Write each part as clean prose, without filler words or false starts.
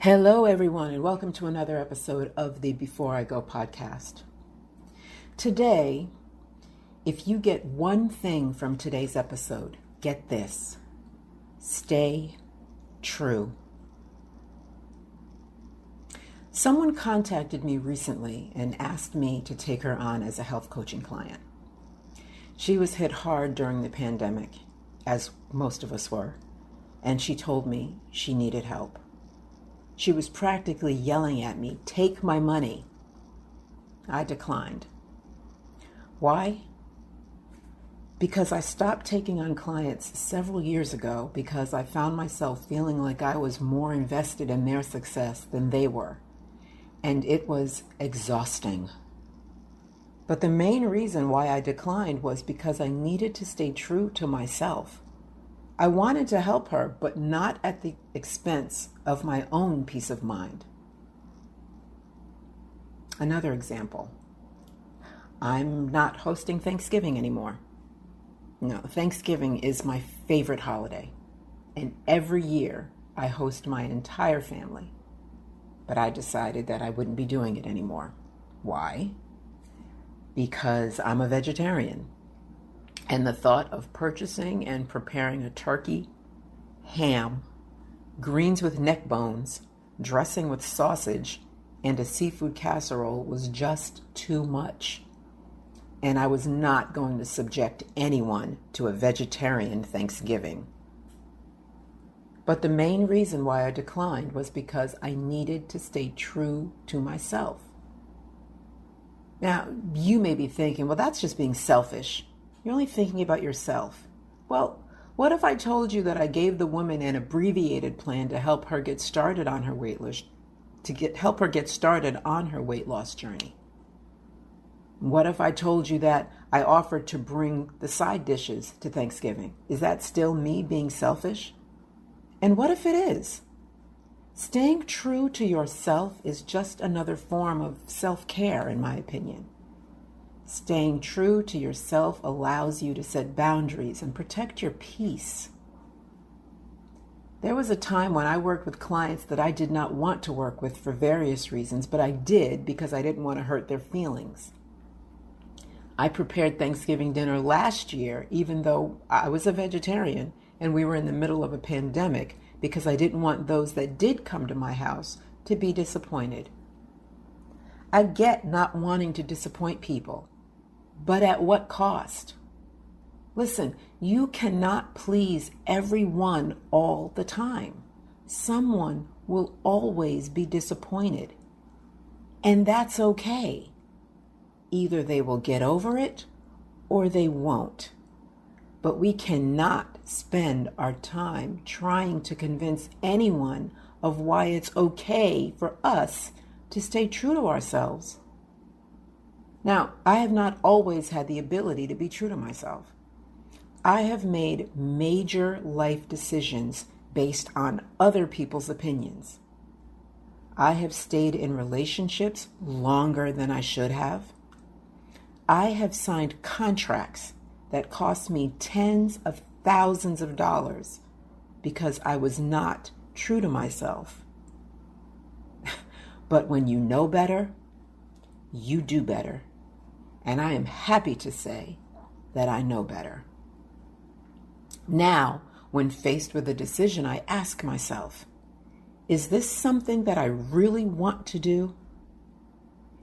Hello, everyone, and welcome to another episode of the Before I Go podcast. Today, if you get one thing from today's episode, get this: stay true. Someone contacted me recently and asked me to take her on as a health coaching client. She was hit hard during the pandemic, as most of us were, and she told me she needed help. She was practically yelling at me, "Take my money." I declined. Why? Because I stopped taking on clients several years ago because I found myself feeling like I was more invested in their success than they were. And it was exhausting. But the main reason why I declined was because I needed to stay true to myself. I wanted to help her, but not at the expense of my own peace of mind. Another example. I'm not hosting Thanksgiving anymore. No, Thanksgiving is my favorite holiday, and every year I host my entire family. But I decided that I wouldn't be doing it anymore. Why? Because I'm a vegetarian. And the thought of purchasing and preparing a turkey, ham, greens with neck bones, dressing with sausage, and a seafood casserole was just too much. And I was not going to subject anyone to a vegetarian Thanksgiving. But the main reason why I declined was because I needed to stay true to myself. Now, you may be thinking, well, that's just being selfish. You're only thinking about yourself. Well, what if I told you that I gave the woman an abbreviated plan to help her get started on her weight loss, help her get started on her weight loss journey? What if I told you that I offered to bring the side dishes to Thanksgiving? Is that still me being selfish? And what if it is? Staying true to yourself is just another form of self-care, in my opinion. Staying true to yourself allows you to set boundaries and protect your peace. There was a time when I worked with clients that I did not want to work with for various reasons, but I did because I didn't want to hurt their feelings. I prepared Thanksgiving dinner last year, even though I was a vegetarian and we were in the middle of a pandemic, because I didn't want those that did come to my house to be disappointed. I get not wanting to disappoint people. But at what cost? Listen, you cannot please everyone all the time. Someone will always be disappointed. And that's okay. Either they will get over it or they won't. But we cannot spend our time trying to convince anyone of why it's okay for us to stay true to ourselves. Now, I have not always had the ability to be true to myself. I have made major life decisions based on other people's opinions. I have stayed in relationships longer than I should have. I have signed contracts that cost me tens of thousands of dollars because I was not true to myself. But when you know better, you do better. And I am happy to say that I know better. Now, when faced with a decision, I ask myself, is this something that I really want to do?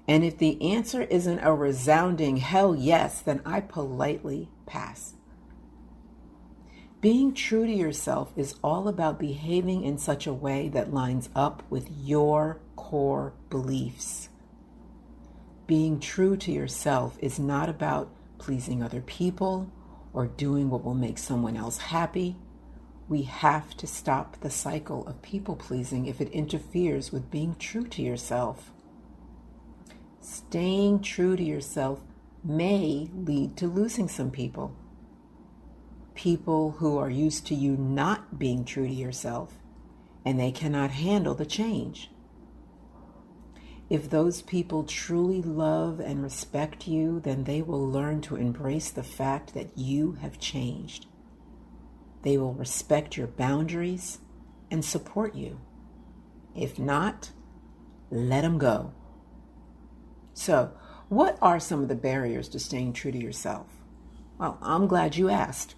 And if the answer isn't a resounding hell yes, then I politely pass. Being true to yourself is all about behaving in such a way that lines up with your core beliefs. Being true to yourself is not about pleasing other people or doing what will make someone else happy. We have to stop the cycle of people pleasing if it interferes with being true to yourself. Staying true to yourself may lead to losing some people. People who are used to you not being true to yourself, and they cannot handle the change. If those people truly love and respect you, then they will learn to embrace the fact that you have changed. They will respect your boundaries and support you. If not, let them go. So, what are some of the barriers to staying true to yourself? Well, I'm glad you asked.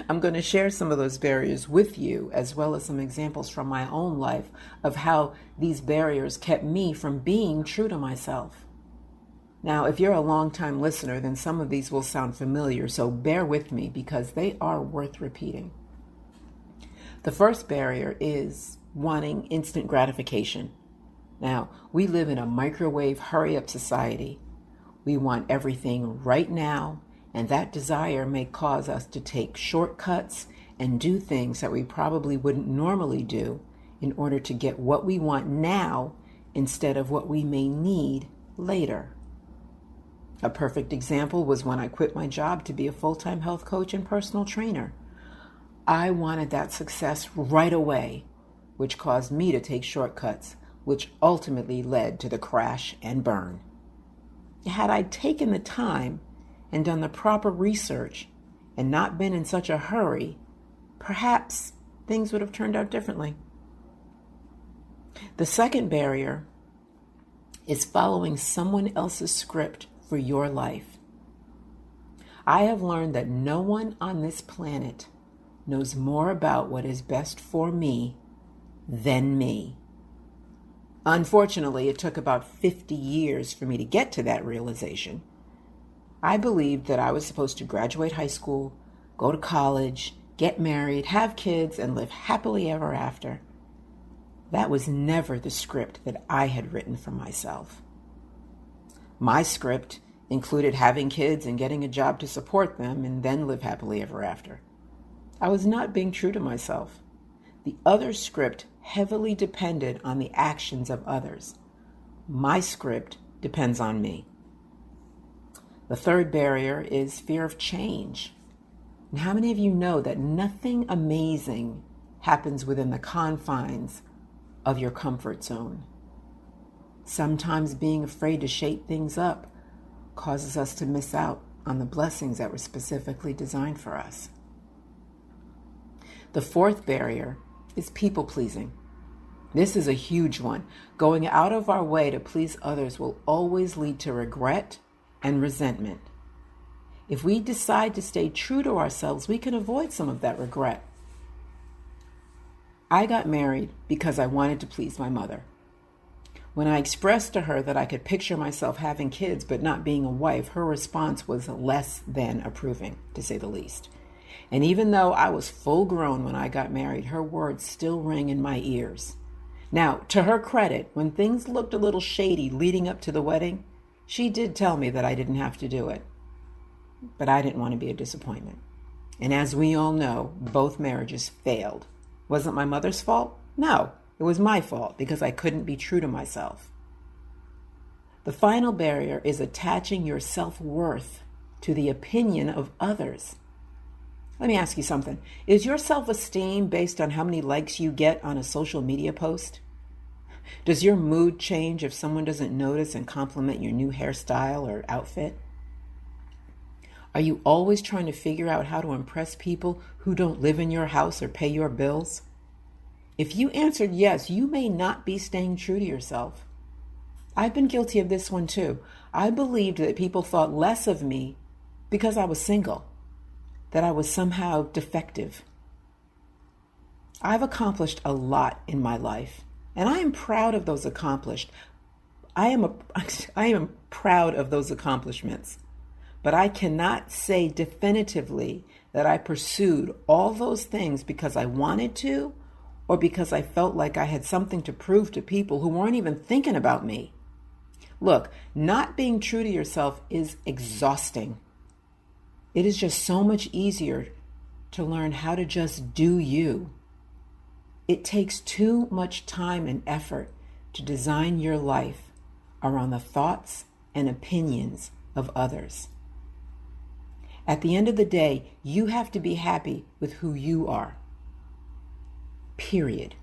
I'm going to share some of those barriers with you, as well as some examples from my own life of how these barriers kept me from being true to myself. Now, if you're a long-time listener, then some of these will sound familiar, so bear with me because they are worth repeating. The first barrier is wanting instant gratification. Now, we live in a microwave hurry-up society. We want everything right now, and that desire may cause us to take shortcuts and do things that we probably wouldn't normally do in order to get what we want now instead of what we may need later. A perfect example was when I quit my job to be a full-time health coach and personal trainer. I wanted that success right away, which caused me to take shortcuts, which ultimately led to the crash and burn. Had I taken the time and done the proper research and not been in such a hurry, perhaps things would have turned out differently. The second barrier is following someone else's script for your life. I have learned that no one on this planet knows more about what is best for me than me. Unfortunately, it took about 50 years for me to get to that realization. I believed that I was supposed to graduate high school, go to college, get married, have kids, and live happily ever after. That was never the script that I had written for myself. My script included having kids and getting a job to support them and then live happily ever after. I was not being true to myself. The other script heavily depended on the actions of others. My script depends on me. The third barrier is fear of change. And how many of you know that nothing amazing happens within the confines of your comfort zone? Sometimes being afraid to shake things up causes us to miss out on the blessings that were specifically designed for us. The fourth barrier is people-pleasing. This is a huge one. Going out of our way to please others will always lead to regret and resentment. If we decide to stay true to ourselves, we can avoid some of that regret. I got married because I wanted to please my mother. When I expressed to her that I could picture myself having kids but not being a wife, her response was less than approving, to say the least. And even though I was full grown when I got married, her words still ring in my ears. Now, to her credit, when things looked a little shady leading up to the wedding, she did tell me that I didn't have to do it. But I didn't want to be a disappointment. And as we all know, both marriages failed. Wasn't my mother's fault? No, it was my fault because I couldn't be true to myself. The final barrier is attaching your self-worth to the opinion of others. Let me ask you something. Is your self-esteem based on how many likes you get on a social media post? Does your mood change if someone doesn't notice and compliment your new hairstyle or outfit? Are you always trying to figure out how to impress people who don't live in your house or pay your bills? If you answered yes, you may not be staying true to yourself. I've been guilty of this one too. I believed that people thought less of me because I was single, that I was somehow defective. I've accomplished a lot in my life, and I am proud of those I am proud of those accomplishments, but I cannot say definitively that I pursued all those things because I wanted to or because I felt like I had something to prove to people who weren't even thinking about me. Look, not being true to yourself is exhausting. It is just so much easier to learn how to just do you. It takes too much time and effort to design your life around the thoughts and opinions of others. At the end of the day, you have to be happy with who you are. Period.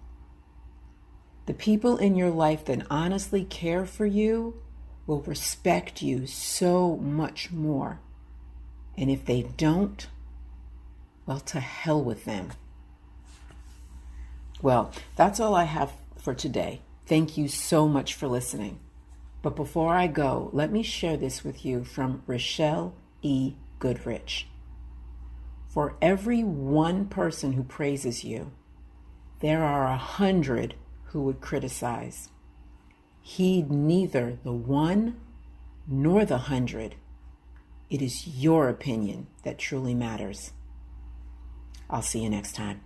The people in your life that honestly care for you will respect you so much more. And if they don't, well, to hell with them. Well, that's all I have for today. Thank you so much for listening. But before I go, let me share this with you from Rochelle E. Goodrich. For every one person who praises you, there are 100 who would criticize. Heed neither the one nor the 100. It is your opinion that truly matters. I'll see you next time.